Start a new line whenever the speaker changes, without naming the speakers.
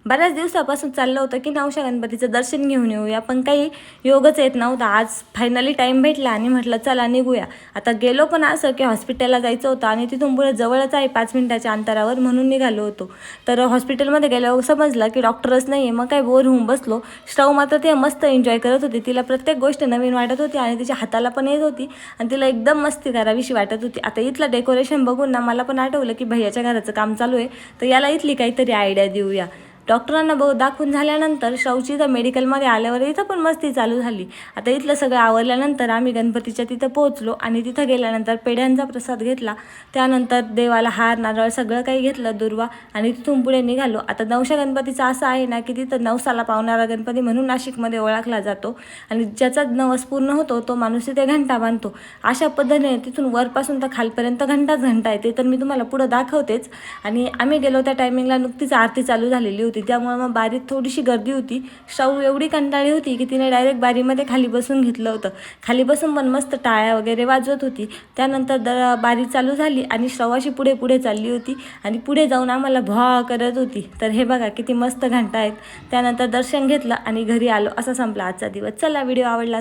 बऱ्याच दिवसापासून चाललं होतं की नवशा गणपतीचं दर्शन घेऊन येऊया, पण काही योगच येत नव्हता. आज फायनली टाईम भेटला आणि म्हटलं चला निघूया. आता गेलो पण असं की हॉस्पिटलला जायचं होतं आणि तिथून पुढे जवळच आहे 5 मिनिटाच्या अंतरावर, म्हणून निघालो होतो. तर हॉस्पिटलमध्ये गेल्यावर समजलं की डॉक्टरच नाही आहे. मग काय बोर होऊन बसलो. श्राव मात्र ते मस्त एन्जॉय करत होती. तिला प्रत्येक गोष्ट नवीन वाटत होती आणि तिच्या हाताला पण येत होती आणि तिला एकदम मस्ती करावीशी वाटत होती. आता इथलं डेकोरेशन बघून ना मला पण आठवलं की भैयाच्या घराचं काम चालू आहे, तर याला इथली काहीतरी आयडिया देऊया. डॉक्टरांना दाखवून झाल्यानंतर श्रावची तर मेडिकलमध्ये आल्यावर इथं पण मस्ती चालू झाली. आता इथलं सगळं आवरल्यानंतर आम्ही गणपतीच्या तिथं पोहोचलो आणि तिथं गेल्यानंतर पेढ्यांचा प्रसाद घेतला. त्यानंतर देवाला हार नारळ सगळं काही घेतलं, दुर्वा, आणि तिथून पुढे निघालो. आता नवशा गणपतीचं असं आहे ना की तिथं नवसाला पावणारा गणपती म्हणून नाशिकमध्ये ओळखला जातो आणि ज्याचा नवस पूर्ण होतो तो माणूस तिथे घंटा बांधतो. अशा पद्धतीने तिथून वरपासून तर खालपर्यंत घंटाच घंटा आहे. ते तर मी तुम्हाला पुढं दाखवतेच. आणि आम्ही गेलो त्या टायमिंगला नुकतीच आरती चालू झालेली होती, त्यामुळे मग बारीत थोडीशी गर्दी होती. श्राऊ एवढी कंटाळी होती की तिने डायरेक्ट बारीमध्ये खाली बसून घेतलं होतं. खाली बसून पण मस्त टाळ्या वगैरे वाजवत होती. त्यानंतर बारी चालू झाली आणि श्रावाशी पुढे पुढे चालली होती आणि पुढे जाऊन आम्हाला भा करत होती. तर हे बघा किती मस्त घंटा आहेत. त्यानंतर दर्शन घेतलं आणि घरी आलो. असा संपला आजचा दिवस. चला, व्हिडिओ आवडला